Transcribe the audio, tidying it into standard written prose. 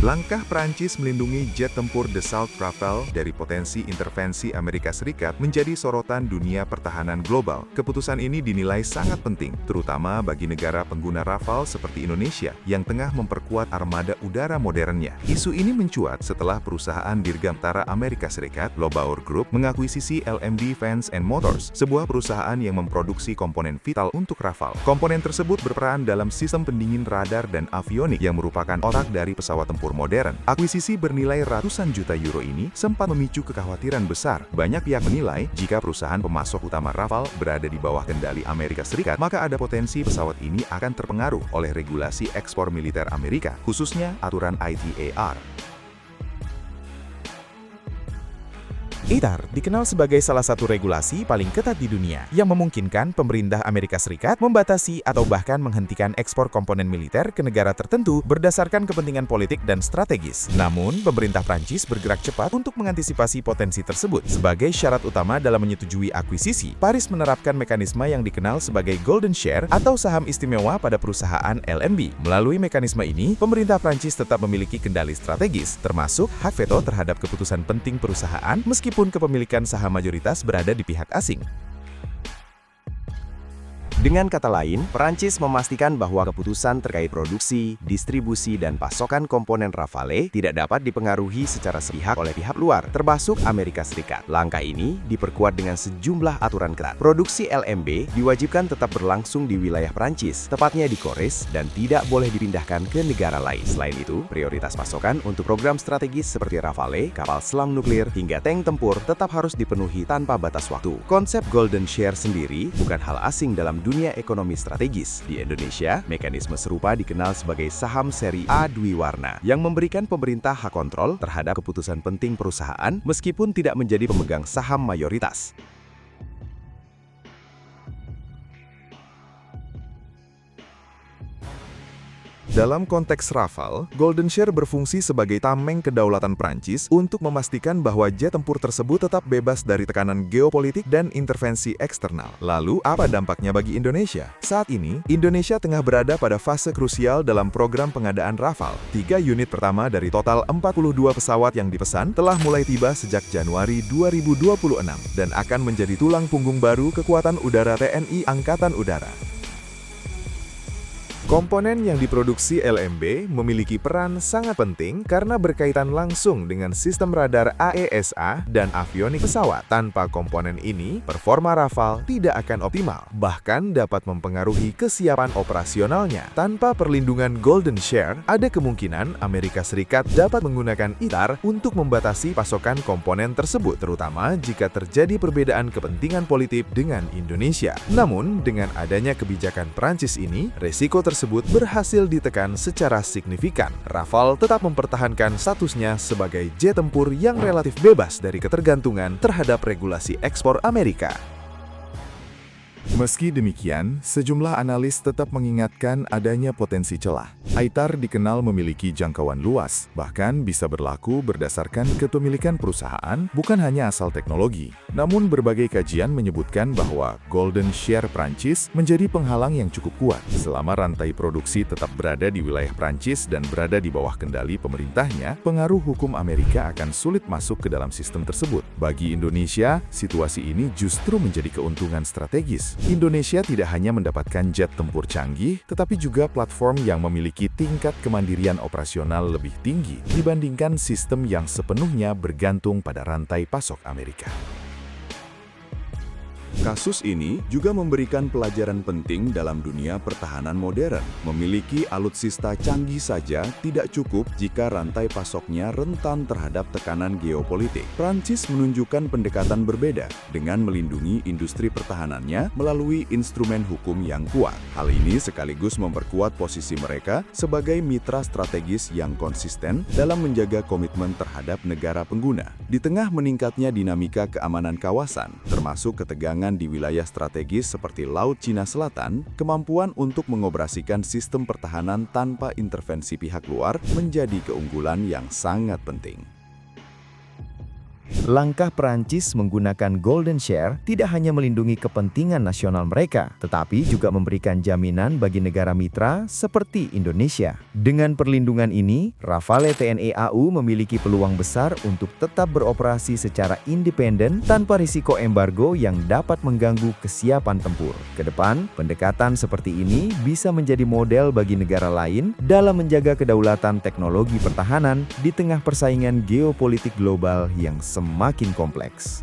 Langkah Prancis melindungi jet tempur Dassault Rafale dari potensi intervensi Amerika Serikat menjadi sorotan dunia pertahanan global. Keputusan ini dinilai sangat penting, terutama bagi negara pengguna Rafale seperti Indonesia yang tengah memperkuat armada udara modernnya. Isu ini mencuat setelah perusahaan dirgantara Amerika Serikat, Lobaur Group, mengakuisisi LM Defense and Motors, sebuah perusahaan yang memproduksi komponen vital untuk Rafale. Komponen tersebut berperan dalam sistem pendingin radar dan avionik yang merupakan otak dari pesawat tempur modern. Akuisisi bernilai ratusan juta euro ini sempat memicu kekhawatiran besar. Banyak pihak menilai, jika perusahaan pemasok utama Rafale berada di bawah kendali Amerika Serikat, maka ada potensi pesawat ini akan terpengaruh oleh regulasi ekspor militer Amerika, khususnya aturan ITAR. ITAR dikenal sebagai salah satu regulasi paling ketat di dunia yang memungkinkan pemerintah Amerika Serikat membatasi atau bahkan menghentikan ekspor komponen militer ke negara tertentu berdasarkan kepentingan politik dan strategis. Namun, pemerintah Prancis bergerak cepat untuk mengantisipasi potensi tersebut. Sebagai syarat utama dalam menyetujui akuisisi, Paris menerapkan mekanisme yang dikenal sebagai Golden Share atau saham istimewa pada perusahaan LMB. Melalui mekanisme ini, pemerintah Prancis tetap memiliki kendali strategis, termasuk hak veto terhadap keputusan penting perusahaan meskipun kepemilikan saham mayoritas berada di pihak asing. Dengan kata lain, Perancis memastikan bahwa keputusan terkait produksi, distribusi, dan pasokan komponen Rafale tidak dapat dipengaruhi secara sepihak oleh pihak luar, termasuk Amerika Serikat. Langkah ini diperkuat dengan sejumlah aturan ketat. Produksi LMB diwajibkan tetap berlangsung di wilayah Perancis, tepatnya di Corrèze, dan tidak boleh dipindahkan ke negara lain. Selain itu, prioritas pasokan untuk program strategis seperti Rafale, kapal selam nuklir, hingga tank tempur tetap harus dipenuhi tanpa batas waktu. Konsep Golden Share sendiri bukan hal asing dalam dunia ekonomi strategis. Di Indonesia, mekanisme serupa dikenal sebagai saham seri A Dwiwarna yang memberikan pemerintah hak kontrol terhadap keputusan penting perusahaan meskipun tidak menjadi pemegang saham mayoritas. Dalam konteks Rafale, Golden Share berfungsi sebagai tameng kedaulatan Prancis untuk memastikan bahwa jet tempur tersebut tetap bebas dari tekanan geopolitik dan intervensi eksternal. Lalu, apa dampaknya bagi Indonesia? Saat ini, Indonesia tengah berada pada fase krusial dalam program pengadaan Rafale. 3 unit pertama dari total 42 pesawat yang dipesan telah mulai tiba sejak Januari 2026 dan akan menjadi tulang punggung baru kekuatan udara TNI Angkatan Udara. Komponen yang diproduksi LMB memiliki peran sangat penting karena berkaitan langsung dengan sistem radar AESA dan avionik pesawat. Tanpa komponen ini, performa Rafale tidak akan optimal, bahkan dapat mempengaruhi kesiapan operasionalnya. Tanpa perlindungan Golden Share, ada kemungkinan Amerika Serikat dapat menggunakan ITAR untuk membatasi pasokan komponen tersebut, terutama jika terjadi perbedaan kepentingan politik dengan Indonesia. Namun, dengan adanya kebijakan Prancis ini, resiko tersebut berhasil ditekan secara signifikan. Rafale tetap mempertahankan statusnya sebagai jet tempur yang relatif bebas dari ketergantungan terhadap regulasi ekspor Amerika. Meski demikian, sejumlah analis tetap mengingatkan adanya potensi celah. ITAR dikenal memiliki jangkauan luas, bahkan bisa berlaku berdasarkan kepemilikan perusahaan, bukan hanya asal teknologi. Namun berbagai kajian menyebutkan bahwa Golden Share Prancis menjadi penghalang yang cukup kuat. Selama rantai produksi tetap berada di wilayah Prancis dan berada di bawah kendali pemerintahnya, pengaruh hukum Amerika akan sulit masuk ke dalam sistem tersebut. Bagi Indonesia, situasi ini justru menjadi keuntungan strategis. Indonesia tidak hanya mendapatkan jet tempur canggih, tetapi juga platform yang memiliki tingkat kemandirian operasional lebih tinggi dibandingkan sistem yang sepenuhnya bergantung pada rantai pasok Amerika. Kasus ini juga memberikan pelajaran penting dalam dunia pertahanan modern. Memiliki alutsista canggih saja tidak cukup jika rantai pasoknya rentan terhadap tekanan geopolitik. Prancis menunjukkan pendekatan berbeda dengan melindungi industri pertahanannya melalui instrumen hukum yang kuat. Hal ini sekaligus memperkuat posisi mereka sebagai mitra strategis yang konsisten dalam menjaga komitmen terhadap negara pengguna. Di tengah meningkatnya dinamika keamanan kawasan, termasuk ketegangan di wilayah strategis seperti Laut Cina Selatan, kemampuan untuk mengoperasikan sistem pertahanan tanpa intervensi pihak luar menjadi keunggulan yang sangat penting. Langkah Perancis menggunakan Golden Share tidak hanya melindungi kepentingan nasional mereka, tetapi juga memberikan jaminan bagi negara mitra seperti Indonesia. Dengan perlindungan ini, Rafale TNI AU memiliki peluang besar untuk tetap beroperasi secara independen tanpa risiko embargo yang dapat mengganggu kesiapan tempur. Kedepan, pendekatan seperti ini bisa menjadi model bagi negara lain dalam menjaga kedaulatan teknologi pertahanan di tengah persaingan geopolitik global yang semakin kompleks.